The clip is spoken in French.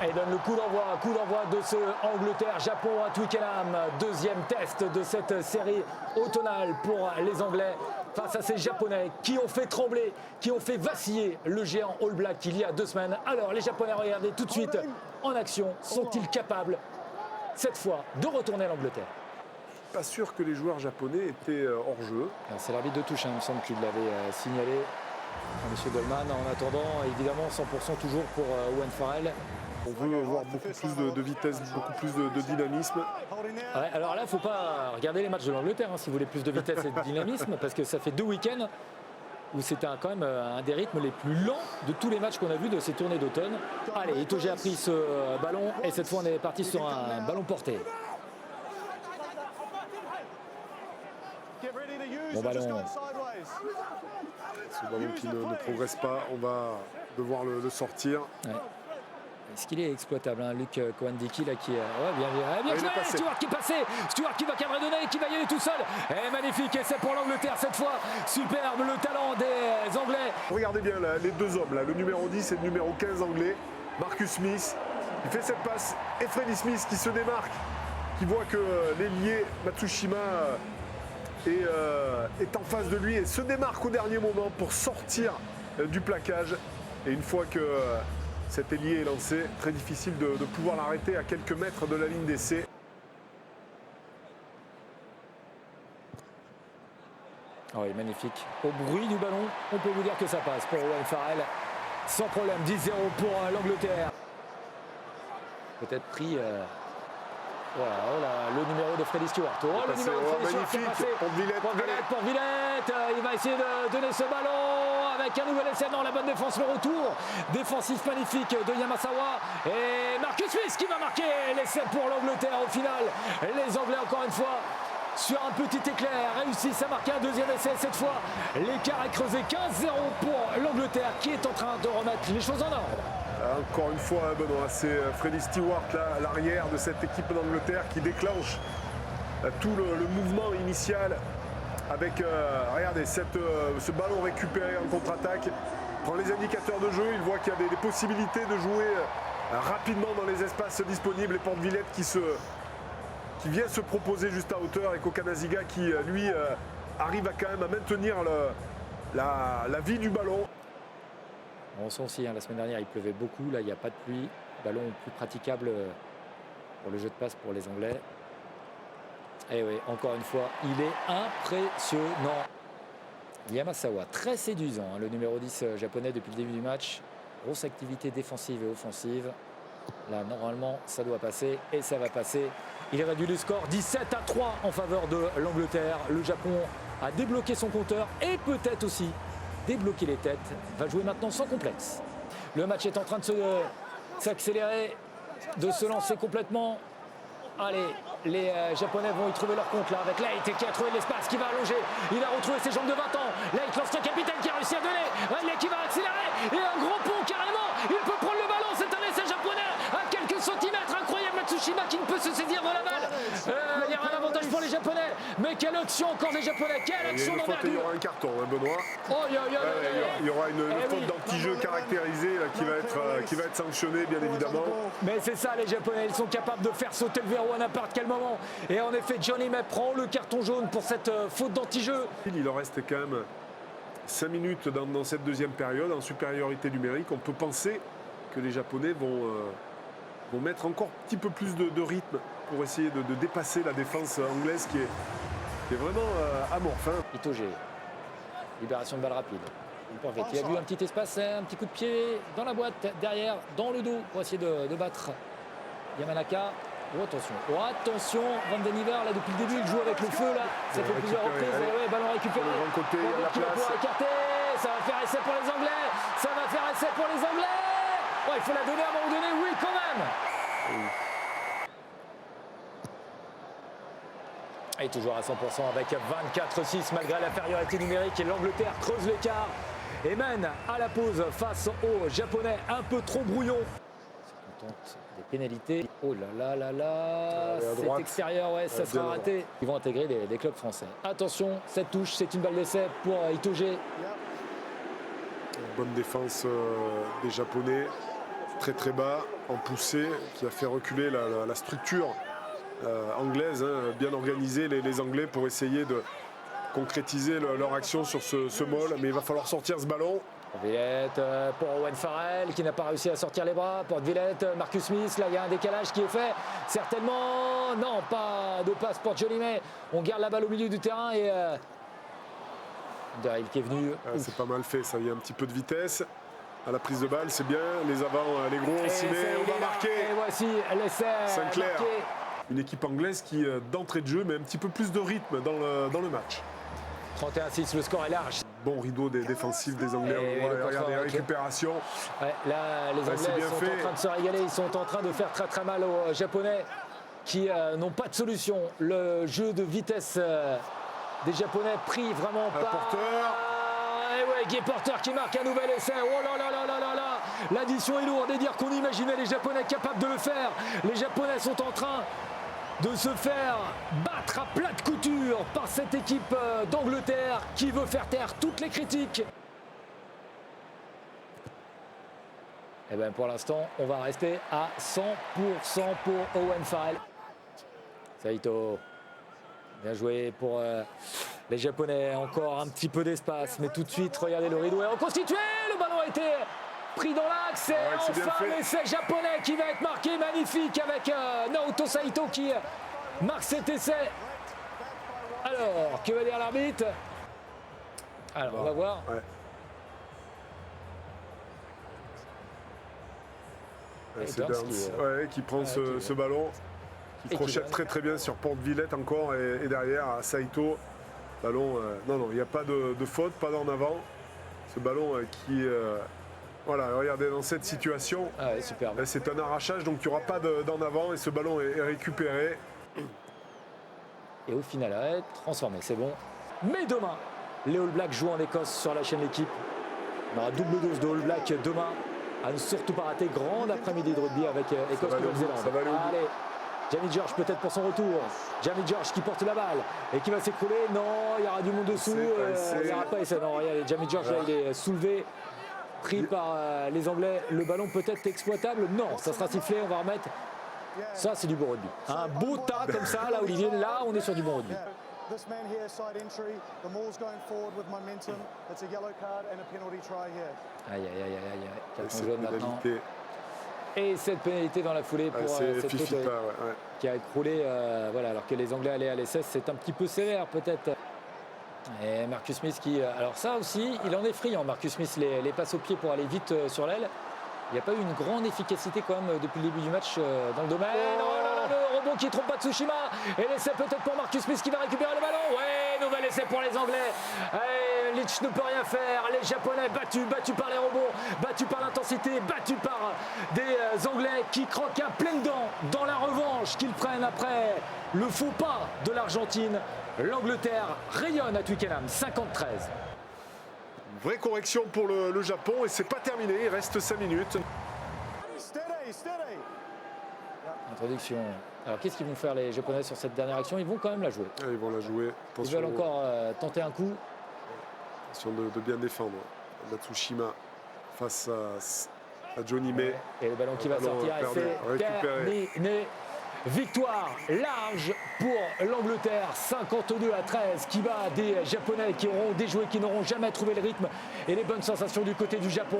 Et donne le coup d'envoi de ce Angleterre-Japon à Twickenham. Deuxième test de cette série automnale pour les Anglais face à ces Japonais qui ont fait trembler, qui ont fait vaciller le géant All Black il y a 2 semaines. Alors les Japonais, regardez tout de suite en action, sont-ils capables cette fois de retourner à l'Angleterre? Pas sûr que les joueurs japonais étaient hors jeu. C'est l'arbitre de touche, il me semble qu'il l'avait signalé à M. Goldman. En attendant, évidemment, 100% toujours pour Owen Farrell. On veut voir beaucoup plus de vitesse, beaucoup plus de dynamisme. Ouais, alors là, il ne faut pas regarder les matchs de l'Angleterre si vous voulez plus de vitesse et de dynamisme, parce que ça fait 2 week-ends où c'était quand même un des rythmes les plus lents de tous les matchs qu'on a vus de ces tournées d'automne. Allez, Itoje a pris ce ballon et cette fois on est parti sur un ballon porté. Bon ballon. Ce ballon qui ne progresse pas, on va devoir le sortir. Ouais. Est-ce qu'il est exploitable, Luc Cohen-Dickey là qui bien joué, Stewart qui est passé, Stewart qui va cadrer donner, qui va y aller tout seul. Et magnifique essai pour l'Angleterre cette fois. Superbe le talent des Anglais. Regardez bien là, les deux hommes là, le numéro 10 et le numéro 15 anglais, Marcus Smith. Il fait cette passe et Freddie Smith qui se démarque, qui voit que l'ailier Matsushima est en face de lui et se démarque au dernier moment pour sortir du plaquage. Et une fois que cet ailier est lancé, très difficile de pouvoir l'arrêter à quelques mètres de la ligne d'essai. Oui, magnifique. Au bruit du ballon, on peut vous dire que ça passe pour Owen Farrell. Sans problème, 10-0 pour l'Angleterre. Peut-être pris le numéro de Freddie Stewart. Le numéro de Freddie Stewart qui est passé. Pour Villette. Il va essayer de donner ce ballon avec un nouvel essai dans la bonne défense. Le retour défensif magnifique de Yamasawa. Et Marcus Smith qui va marquer l'essai pour l'Angleterre au final. Les Anglais, encore une fois, sur un petit éclair, réussissent à marquer un deuxième essai. Cette fois, l'écart est creusé. 15-0 pour l'Angleterre qui est en train de remettre les choses en ordre. Encore une fois, Benoît, c'est Freddie Stewart là, à l'arrière de cette équipe d'Angleterre qui déclenche tout le mouvement initial avec, regardez, ce ballon récupéré en contre-attaque. Prend les indicateurs de jeu, il voit qu'il y a des possibilités de jouer rapidement dans les espaces disponibles. Et Porte Villette qui vient se proposer juste à hauteur et Kokanaziga qui, lui, arrive quand même à maintenir la vie du ballon. On sent aussi, la semaine dernière, il pleuvait beaucoup. Là, il n'y a pas de pluie. Ballon plus praticable pour le jeu de passe pour les Anglais. Et oui, encore une fois, il est impressionnant. Yamasawa, très séduisant, le numéro 10 japonais depuis le début du match. Grosse activité défensive et offensive. Là, normalement, ça doit passer et ça va passer. Il réduit le score 17-3 en faveur de l'Angleterre. Le Japon a débloqué son compteur et peut-être aussi débloquer les têtes. Va jouer maintenant sans complexe. Le match est en train de s'accélérer, de se lancer complètement. Allez, les Japonais vont y trouver leur compte là avec Leight qui a trouvé l'espace, qui va allonger. Il a retrouvé ses jambes de 20 ans. Leight, l'ancien capitaine qui a réussi à donner. Riley qui va accélérer. Et un gros pont carrément. Il peut prendre le ballon. C'est un essai japonais à quelques centimètres. Incroyable, Matsushima qui ne peut se saisir de la balle. Il y aura un avantage pour les Japonais. Mais quelle action encore des Japonais. Quelle action d'envergure. Il y aura un carton, Benoît. Il y aura une faute d'anti-jeu caractérisée là, qui va être sanctionnée, bien évidemment. Mais c'est ça, les Japonais. Ils sont capables de faire sauter le verrou à n'importe quel moment. Et en effet, Johnny May prend le carton jaune pour cette faute d'anti-jeu. Il leur reste quand même 5 minutes dans cette deuxième période en supériorité numérique. On peut penser que les Japonais vont mettre encore un petit peu plus de rythme pour essayer de dépasser la défense anglaise qui est vraiment amorphe. Itoje, libération de balle rapide. Il a vu un petit espace, un petit coup de pied dans la boîte, derrière, dans le dos, pour essayer de battre Yamanaka. Oh attention, Van den Iver, là depuis le début, il joue avec le feu, là. Ça fait plusieurs reprises, ballon récupéré. Côté, il y a la qui va pouvoir écarter, ça va faire essai pour les Anglais. Ça va faire essai pour les Anglais. Oh, il faut la donner à un moment donné, oui, quand même. Et toujours à 100% avec 24-6 malgré l'infériorité numérique et l'Angleterre creuse l'écart et mène à la pause face aux Japonais un peu trop brouillons. On tente des pénalités. Oh là, c'est extérieur, ouais, ça sera raté. Ils vont intégrer des clubs français. Attention, cette touche, c'est une balle d'essai pour Itoje. Bonne défense des Japonais. très très bas, en poussée, qui a fait reculer la structure anglaise, hein, bien organisée, les Anglais, pour essayer de concrétiser leur action sur ce maul. Mais il va falloir sortir ce ballon. Villette pour Owen Farrell qui n'a pas réussi à sortir les bras. Pour Villette, Marcus Smith, là il y a un décalage qui est fait. Certainement, non, pas de passe pour Johnny May. On garde la balle au milieu du terrain et Daryl qui est venu. C'est pas mal fait, ça, il y a un petit peu de vitesse. À la prise de balle, c'est bien. Les avants, les gros, on s'y met, on va marquer. Et voici l'essai Sinclair. marqué. Une équipe anglaise qui, d'entrée de jeu, met un petit peu plus de rythme dans le match. 31-6, le score est large. Bon rideau défensif des Anglais. Et On voit, le regardez, contrôle, récupération. Ouais, là, les Anglais c'est bien sont fait. en train de se régaler. Ils sont en train de faire très très mal aux Japonais qui n'ont pas de solution. Le jeu de vitesse des Japonais pris vraiment pas. Porteur. Et ouais, Guy Porter qui marque un nouvel essai. Oh là là là là là là. L'addition est lourde. Et dire qu'on imaginait les Japonais capables de le faire. Les Japonais sont en train de se faire battre à plat de couture par cette équipe d'Angleterre qui veut faire taire toutes les critiques. Et bien pour l'instant, on va rester à 100% pour Owen Farrell. Saito, bien joué pour les Japonais. Encore un petit peu d'espace, mais tout de suite, regardez le rideau est reconstitué. Le ballon a été pris dans l'axe. Et c'est enfin, l'essai japonais qui va être marqué. Magnifique avec Naoto Saito qui marque cet essai. Alors, que va dire l'arbitre? Alors, on va voir. Ouais. C'est Burns qui prend ce ballon, qui crochette très très bien sur Porte-Villette encore, et derrière à Saito. Ballon, non, il n'y a pas de faute, pas d'en avant. Ce ballon qui, voilà, regardez, dans cette situation, Superbe. c'est un arrachage, donc il n'y aura pas d'en avant, et ce ballon est récupéré. Et au final, transformé, c'est bon. Mais demain, les All Blacks jouent en Écosse sur la chaîne L'équipe. On aura double dose de All Blacks demain. À ne surtout pas rater, grand après-midi de rugby avec Écosse-Nouvelle-Zélande. Allez, Jamie George peut-être pour son retour. Jamie George qui porte la balle et qui va s'écrouler. Non, il y aura du monde dessous. Il n'y aura pas essai. Non, regardez, Jamie George, là, il est soulevé, pris par les Anglais. Le ballon peut être exploitable. Non, ça sera sifflé. On va remettre. Ça, c'est du bon rugby. Un beau tas comme ça, là, Olivier. Là, on est sur du bon rugby. This man here, side entry, the ball's going forward with momentum. It's a yellow card and a penalty try here. Aïe, aïe, aïe, aïe, aïe. Cette Carton jaune maintenant. pénalité. Et cette pénalité dans la foulée pour cette faute qui a écroulé, voilà, alors que les Anglais allaient à l'essai. C'est un petit peu sévère peut-être. Et Marcus Smith qui... Alors ça aussi, il en est friand, Marcus Smith, les passes au pied pour aller vite sur l'aile. Il n'y a pas eu une grande efficacité quand même depuis le début du match dans le domaine. Oh là là, le rebond qui trompe pas Tsushima. Et l'essai peut-être pour Marcus Smith qui va récupérer le ballon. Ouais, nouvel essai pour les Anglais. Et Leach ne peut rien faire. Les Japonais battus par les rebonds, battus par l'intensité, battus par des Anglais qui croquent à pleines dents dans la revanche qu'ils prennent après le faux pas de l'Argentine. L'Angleterre rayonne à Twickenham, 50-13. Vraie correction pour le Japon, et c'est pas terminé, il reste 5 minutes. Introduction. Alors qu'est-ce qu'ils vont faire les Japonais sur cette dernière action? Ils vont quand même la jouer. Ils vont la jouer. Ils veulent encore tenter un coup. Attention de bien défendre. Matsushima face à Johnny May. Et le ballon qui va sortir est fait terminé. Victoire large pour l'Angleterre, 52-13, qui va des Japonais qui auront déjoué, qui n'auront jamais trouvé le rythme, et les bonnes sensations du côté du Japon.